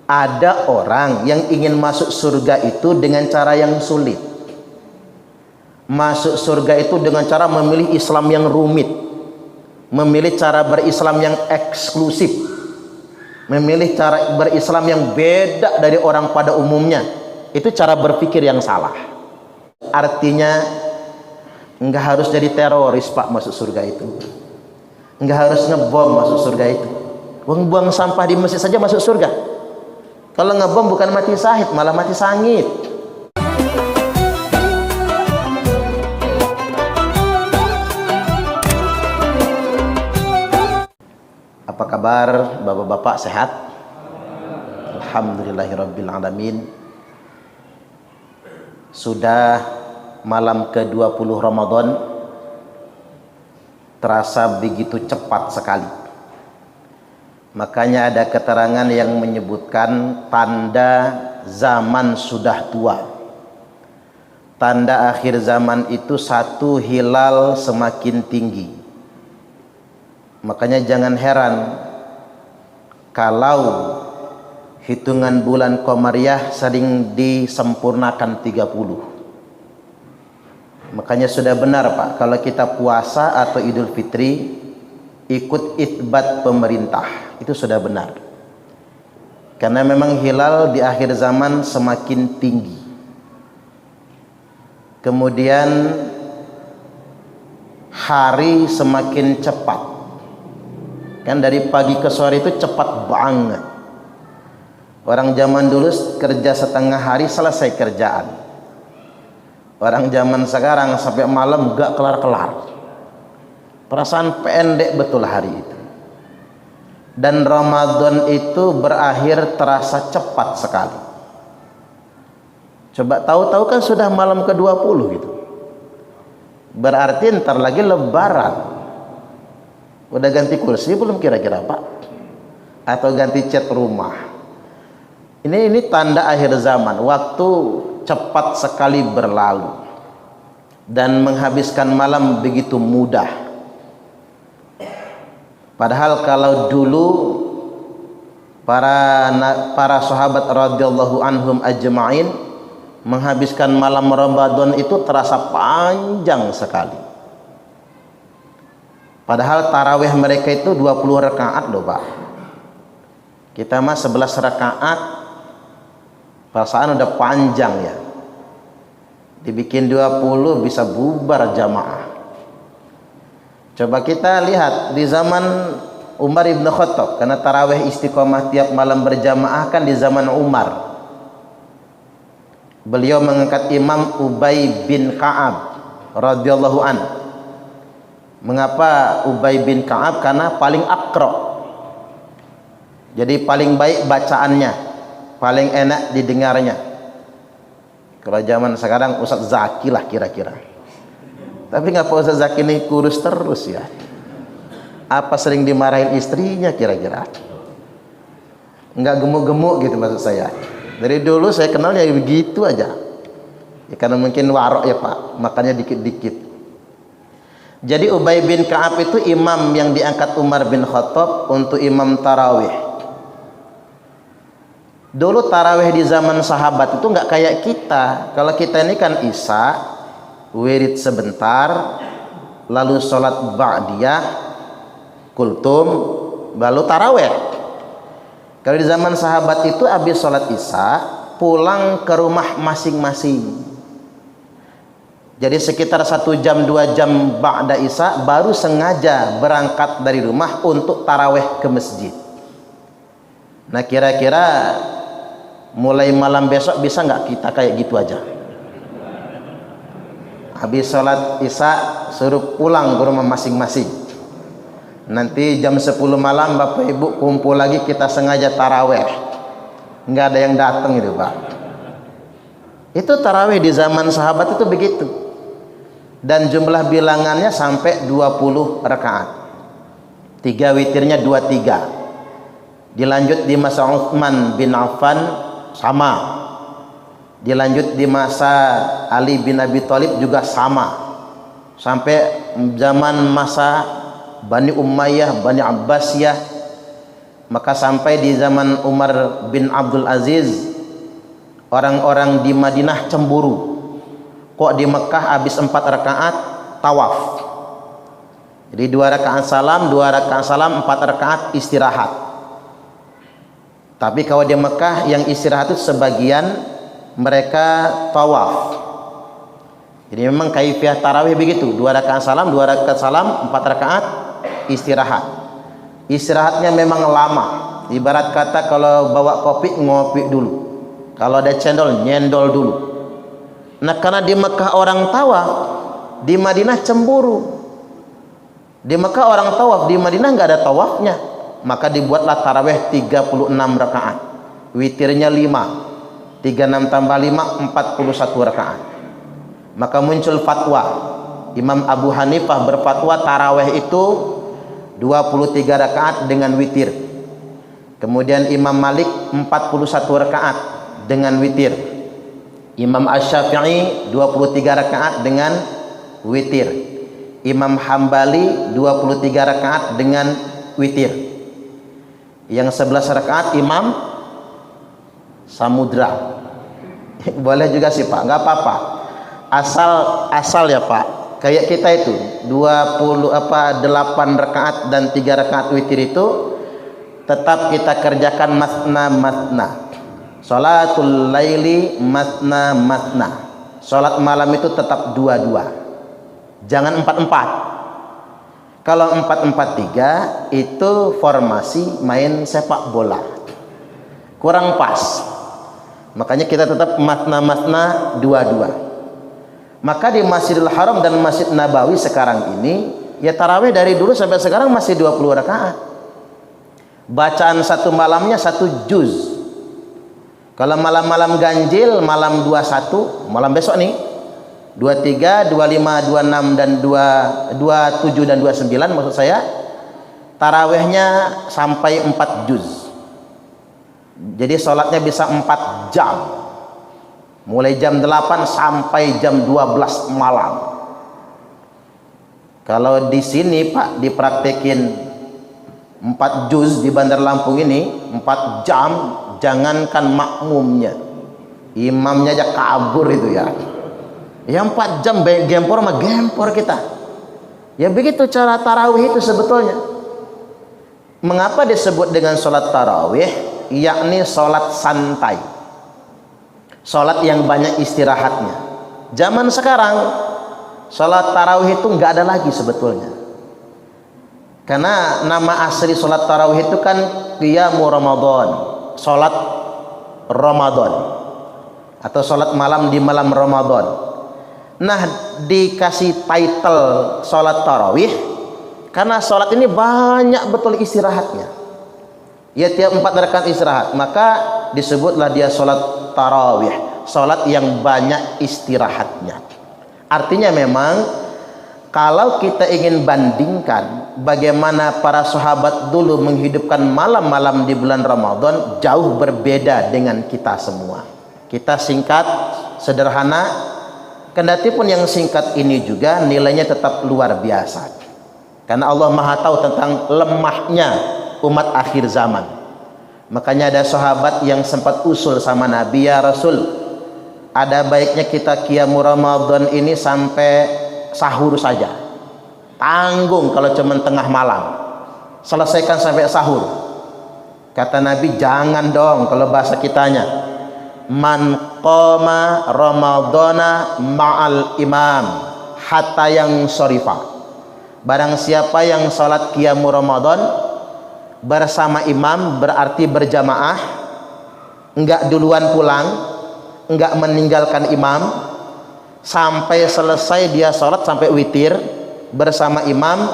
Ada orang yang ingin masuk surga itu dengan cara yang sulit. Masuk surga itu dengan cara memilih Islam yang rumit, memilih cara berislam yang eksklusif, memilih cara berislam yang beda dari orang pada umumnya. Itu cara berpikir yang salah. Artinya enggak harus jadi teroris Pak masuk surga itu, enggak harus ngebom masuk surga itu. Buang sampah di masjid saja masuk surga. Kalau ngebom bukan mati syahid, malah mati sangit. Apa kabar bapak-bapak, sehat? Alhamdulillahirabbil alamin. Sudah malam ke-20 Ramadan, terasa begitu cepat sekali. Makanya ada keterangan yang menyebutkan tanda zaman sudah tua. Tanda akhir zaman itu satu, hilal semakin tinggi. Makanya jangan heran kalau hitungan bulan Qamariyah sering disempurnakan 30. Makanya sudah benar Pak, kalau kita puasa atau Idul Fitri ikut itbat pemerintah, itu sudah benar. Karena memang hilal di akhir zaman semakin tinggi. Kemudian hari semakin cepat. Kan dari pagi ke sore itu cepat banget. Orang zaman dulu kerja setengah hari selesai kerjaan. Orang zaman sekarang sampai malam gak kelar-kelar. Perasaan pendek betul hari itu. Dan Ramadan itu berakhir terasa cepat sekali. Coba tahu-tahu kan sudah malam ke-20 gitu. Berarti ntar lagi lebaran. Udah ganti kursi belum kira-kira Pak? Atau ganti cat rumah? Ini tanda akhir zaman. Waktu cepat sekali berlalu. Dan menghabiskan malam begitu mudah. Padahal kalau dulu para sahabat radhiyallahu anhum ajma'in menghabiskan malam Ramadan itu terasa panjang sekali. Padahal tarawih mereka itu 20 rakaat loh Pak. Kita mah 11 rakaat, perasaan udah panjang ya. Dibikin 20 bisa bubar jamaah. Coba kita lihat di zaman Umar ibn Khattab, karena tarawih istiqomah tiap malam berjamaah kan di zaman Umar. Beliau mengangkat Imam Ubay bin Ka'ab radhiyallahu an. Mengapa Ubay bin Ka'ab? Karena paling akra. Jadi paling baik bacaannya, paling enak didengarnya. Kalau zaman sekarang Ustaz Zaki lah kira-kira. Tapi ngapa Ustaz Zaki ini kurus terus ya? Apa sering dimarahin istrinya kira-kira? Enggak gemuk-gemuk gitu maksud saya. Dari dulu saya kenal ya begitu aja. Ya, karena mungkin warok ya Pak, makanya dikit-dikit. Jadi Ubay bin Ka'ab itu imam yang diangkat Umar bin Khattab untuk imam tarawih. Dulu tarawih di zaman sahabat itu enggak kayak kita. Kalau kita ini kan isya, wirid sebentar, lalu sholat ba'diyah, kultum, lalu taraweh. Kalau di zaman sahabat itu habis sholat isya pulang ke rumah masing-masing. Jadi sekitar 1 jam 2 jam ba'da isya baru sengaja berangkat dari rumah untuk taraweh ke masjid. Nah kira-kira mulai malam besok bisa nggak kita kayak gitu aja? Habis sholat isya suruh pulang ke rumah masing-masing. Nanti jam 10 malam Bapak Ibu kumpul lagi, kita sengaja taraweh. Nggak ada yang datang itu Pak. Itu taraweh di zaman sahabat itu begitu. Dan jumlah bilangannya sampai 20 rakaat. 3 witirnya 23. Dilanjut di masa Utsman bin Affan sama. Dilanjut di masa Ali bin Abi Thalib juga sama. Sampai zaman masa Bani Umayyah, Bani Abbasiyah, Maka sampai di zaman Umar bin Abdul Aziz, orang-orang di Madinah cemburu. Kok di Mekah habis 4 rakaat tawaf. Jadi 2 rakaat salam, 4 rakaat istirahat. Tapi kalau di Mekah yang istirahat itu sebagian mereka tawaf. Jadi memang kaifiah tarawih begitu, 2 rakaat salam, 4 rakaat istirahat. Istirahatnya memang lama. Ibarat kata kalau bawa kopi, ngopi dulu. Kalau ada cendol, nyendol dulu. Nah, karena di Mekah orang tawaf, di Madinah cemburu. Di Mekah orang tawaf, di Madinah nggak ada tawafnya. Maka dibuatlah tarawih 36 rakaat. Witirnya 5. 36 tambah 5, 41 rakaat. Maka muncul fatwa. Imam Abu Hanifah berfatwa tarawih itu 23 rakaat dengan witir. Kemudian Imam Malik 41 rakaat dengan witir. Imam Asy-Syafi'i 23 rakaat dengan witir. Imam Hambali 23 rakaat dengan witir. Yang 11 rakaat Imam Samudra. Boleh juga sih Pak, nggak apa-apa. Asal ya Pak. Kayak kita itu 8 rakaat dan 3 rakaat witir itu tetap kita kerjakan masna. Salatul laili masna. Salat malam itu tetap 2-2. Jangan 4-4. Kalau 4-4-3 itu formasi main sepak bola. Kurang pas. Makanya kita tetap masna 2-2. Maka di Masjidil Haram dan Masjid Nabawi sekarang ini ya tarawih dari dulu sampai sekarang masih 20 rakaat. Bacaan satu malamnya 1 juz. Kalau malam-malam ganjil, malam 21, malam besok nih 23, 25, 26 dan 27 dan 29 maksud saya, tarawihnya sampai 4 juz. Jadi sholatnya bisa 4 jam. Mulai jam 8 sampai jam 12 malam. Kalau di sini Pak dipraktekin 4 juz di Bandar Lampung ini 4 jam, jangankan makmumnya, imamnya aja kabur itu ya. Ya 4 jam gempor mah gempor kita. Ya begitu cara tarawih itu sebetulnya. Mengapa disebut dengan sholat tarawih? Yakni sholat santai, sholat yang banyak istirahatnya. Zaman sekarang sholat tarawih itu nggak ada lagi sebetulnya. Karena nama asli sholat tarawih itu kan qiyamu Ramadan, sholat Ramadan atau sholat malam di malam Ramadan. Nah, dikasih title sholat tarawih karena sholat ini banyak betul istirahatnya. Ya tiap 4 rakaat istirahat, maka disebutlah dia sholat tarawih, sholat yang banyak istirahatnya. Artinya memang kalau kita ingin bandingkan bagaimana para sahabat dulu menghidupkan malam-malam di bulan Ramadan, jauh berbeda dengan kita semua. Kita singkat, sederhana, kendati pun yang singkat ini juga nilainya tetap luar biasa. Karena Allah Maha tahu tentang lemahnya umat akhir zaman. Makanya ada sahabat yang sempat usul sama Nabi, ya Rasul, ada baiknya kita qiyamul Ramadan ini sampai sahur saja. Tanggung kalau cuma tengah malam. Selesaikan sampai sahur. Kata Nabi, jangan dong kalau bahasa kitanya. Man qama Ramadana ma'al imam hatta yang syarifah. Barang siapa yang salat qiyamul Ramadan bersama imam, berarti berjamaah, enggak duluan pulang, enggak meninggalkan imam, sampai selesai dia sholat sampai witir bersama imam,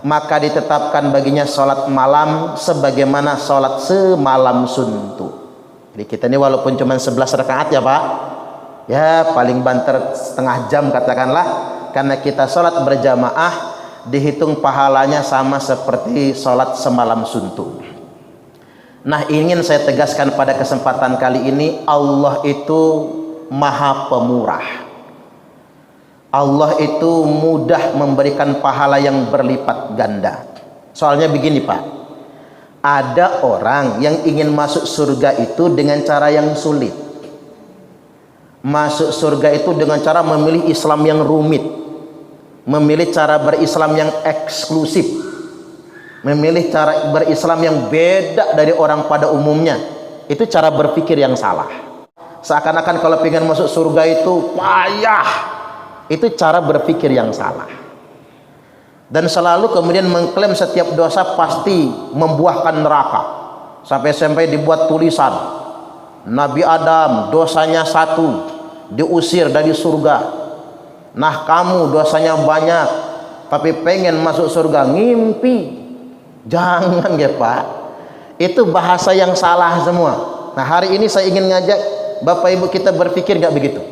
maka ditetapkan baginya sholat malam sebagaimana sholat semalam suntuk. Jadi kita ini walaupun cuma 11 rakaat ya Pak, ya paling banter setengah jam katakanlah, karena kita sholat berjamaah dihitung pahalanya sama seperti sholat semalam suntuk. Nah, ingin saya tegaskan pada kesempatan kali ini, Allah itu Maha Pemurah. Allah itu mudah memberikan pahala yang berlipat ganda. Soalnya begini Pak, Ada orang yang ingin masuk surga itu dengan cara yang sulit. Masuk surga itu dengan cara memilih Islam yang rumit, memilih cara berislam yang eksklusif, memilih cara berislam yang beda dari orang pada umumnya. Itu cara berpikir yang salah. Seakan-akan kalau ingin masuk surga itu payah. Itu cara berpikir yang salah. Dan selalu kemudian mengklaim setiap dosa pasti membuahkan neraka. Sampai-sampai dibuat tulisan, Nabi Adam dosanya 1, diusir dari surga. Nah kamu dosanya banyak, tapi pengen masuk surga, ngimpi. Jangan ya Pak, itu bahasa yang salah semua. Nah hari ini saya ingin ngajak Bapak Ibu kita berpikir gak begitu.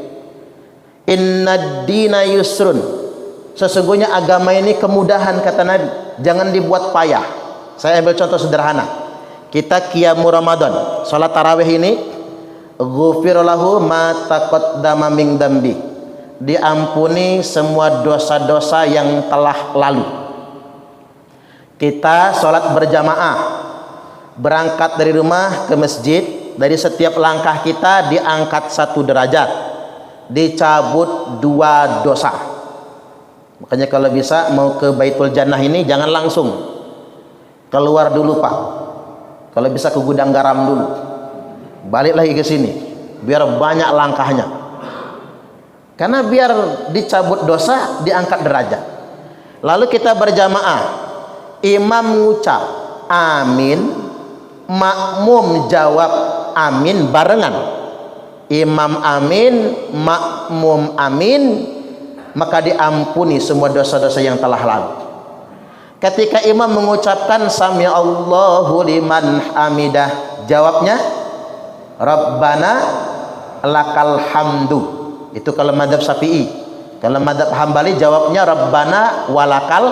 Inna dina yusrun, sesungguhnya agama ini kemudahan kata Nabi, jangan dibuat payah. Saya ambil contoh sederhana. Kita qiyamu Ramadan, salat tarawih ini, ghufir lahu ma taqaddama min dambi, diampuni semua dosa-dosa yang telah lalu. Kita salat berjamaah, berangkat dari rumah ke masjid, dari setiap langkah kita diangkat 1 derajat, dicabut 2 dosa. Makanya kalau bisa mau ke Baitul Jannah ini jangan langsung keluar dulu Pak. Kalau bisa ke gudang garam dulu, balik lagi ke sini biar banyak langkahnya. Karena biar dicabut dosa, diangkat derajat. Lalu kita berjamaah, imam mengucap amin, makmum jawab amin barengan. Imam amin, makmum amin, maka diampuni semua dosa-dosa yang telah lalu. Ketika imam mengucapkan sami Allahu liman hamidah, jawabnya Rabbana lakal hamdu. Itu kalau madhab Syafi'i. Kalau madhab Hambali jawabnya Rabbana walakal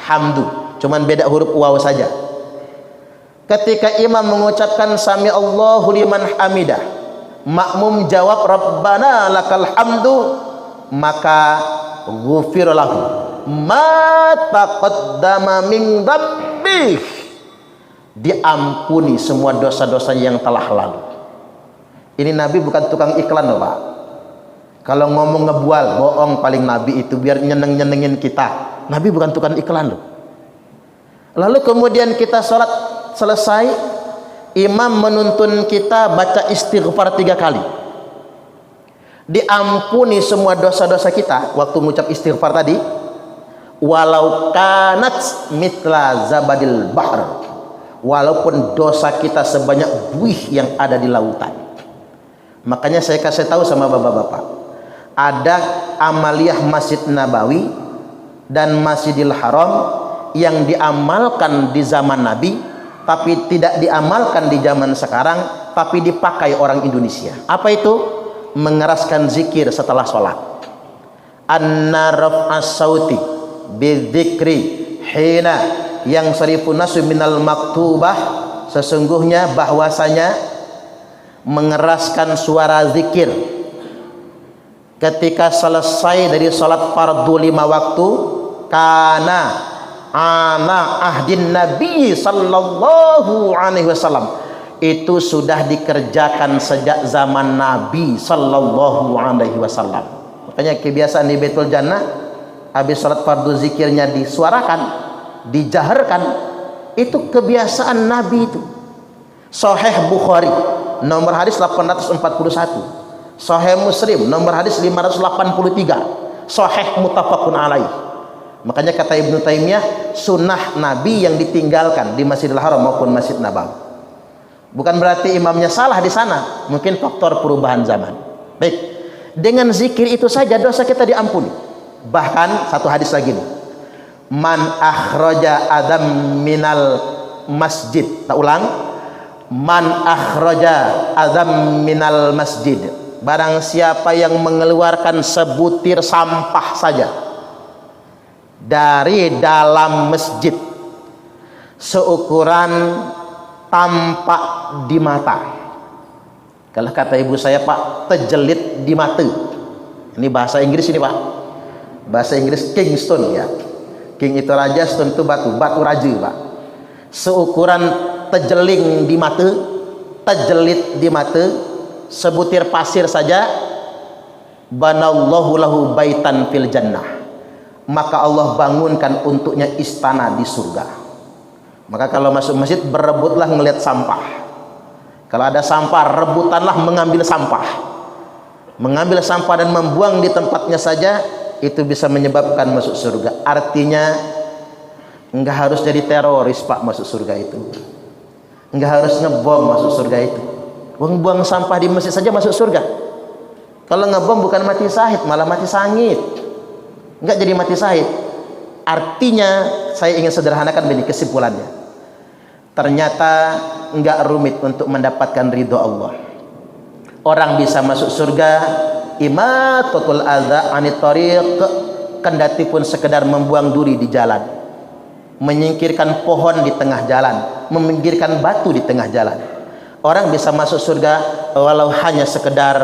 hamdu, cuman beda huruf waw saja. Ketika imam mengucapkan sami Allahu liman hamidah, makmum jawab Rabbana lakal hamdu, maka ghufir lahu ma taqaddama min dzambih, diampuni semua dosa-dosa yang telah lalu. Ini Nabi bukan tukang iklan loh Pak. Kalau ngomong ngebual, bohong paling Nabi itu biar nyeneng-nyenengin kita. Nabi bukan tukang iklan loh. Lalu kemudian kita sholat selesai, imam menuntun kita baca istighfar 3 kali. Diampuni semua dosa-dosa kita waktu mengucap istighfar tadi, walau kanat mitla zabadil bahr, walaupun dosa kita sebanyak buih yang ada di lautan. Makanya saya kasih tahu sama bapak-bapak, ada amaliyah Masjid Nabawi dan Masjidil Haram yang diamalkan di zaman Nabi tapi tidak diamalkan di zaman sekarang, tapi dipakai orang Indonesia. Apa itu? Mengeraskan zikir setelah sholat. Anna raf'as sauti bidzikri hina yang sarifun nasu minal maktubah, sesungguhnya bahwasanya mengeraskan suara zikir ketika selesai dari sholat fardu 5 waktu, kana ana ahdin Nabi sallallahu alaihi wasallam, itu sudah dikerjakan sejak zaman Nabi sallallahu alaihi wasallam. Makanya kebiasaan di Baitul Jannah, habis sholat fardu zikirnya disuarakan, dijaharkan. Itu kebiasaan Nabi itu. Sahih Bukhari nomor hadis 841, Sahih Muslim nomor hadis 583, Sahih muttafaqun alaih. Makanya kata Ibnu Taimiyah, sunnah Nabi yang ditinggalkan di Masjidil Haram maupun Masjid Nabawi. Bukan berarti imamnya salah di sana, mungkin faktor perubahan zaman. Baik, dengan zikir itu saja dosa kita diampuni. Bahkan satu hadis lagi nih, man akhraja adam minal masjid, tak ulang, man akhraja adam minal masjid, barang siapa yang mengeluarkan sebutir sampah saja dari dalam masjid seukuran tampak di mata. Kalau kata ibu saya Pak, terjelit di mata. Ini bahasa Inggris ini Pak, bahasa Inggris Kingstone ya. King itu raja, stone itu batu, batu raja Pak. Seukuran terjeling di mata, terjelit di mata, sebutir pasir saja, banallahu lahu baitan fil jannah, maka Allah bangunkan untuknya istana di surga. Maka kalau masuk masjid berebutlah ngelihat sampah. Kalau ada sampah, rebutanlah mengambil sampah. Mengambil sampah dan membuang di tempatnya saja, itu bisa menyebabkan masuk surga. Artinya enggak harus jadi teroris Pak masuk surga itu. Enggak harus ngebom masuk surga itu. Buang sampah di masjid saja masuk surga. Kalau ngebom bukan mati syahid, malah mati sangit. Enggak jadi mati syahid. Artinya saya ingin sederhanakan begini kesimpulannya. Ternyata enggak rumit untuk mendapatkan ridho Allah. Orang bisa masuk surga imatatul adza anit thariq, kendati pun sekedar membuang duri di jalan, menyingkirkan pohon di tengah jalan, meminggirkan batu di tengah jalan. Orang bisa masuk surga walau hanya sekedar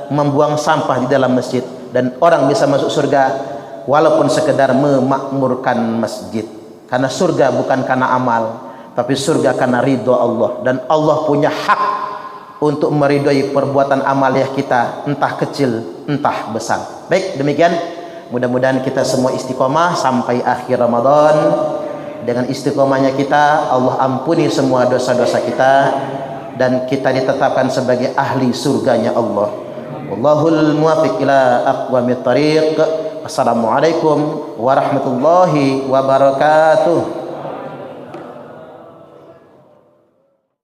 membuang sampah di dalam masjid, dan orang bisa masuk surga walaupun sekedar memakmurkan masjid. Karena surga bukan karena amal, tapi surga karena ridho Allah, dan Allah punya hak untuk meridhoi perbuatan amaliah kita, entah kecil entah besar. Baik, demikian mudah-mudahan kita semua istiqomah sampai akhir Ramadan. Dengan istiqomahnya kita, Allah ampuni semua dosa-dosa kita dan kita ditetapkan sebagai ahli surganya Allah. Wallahul muwaffiq ila aqwamit thariq. Assalamualaikum warahmatullahi wabarakatuh.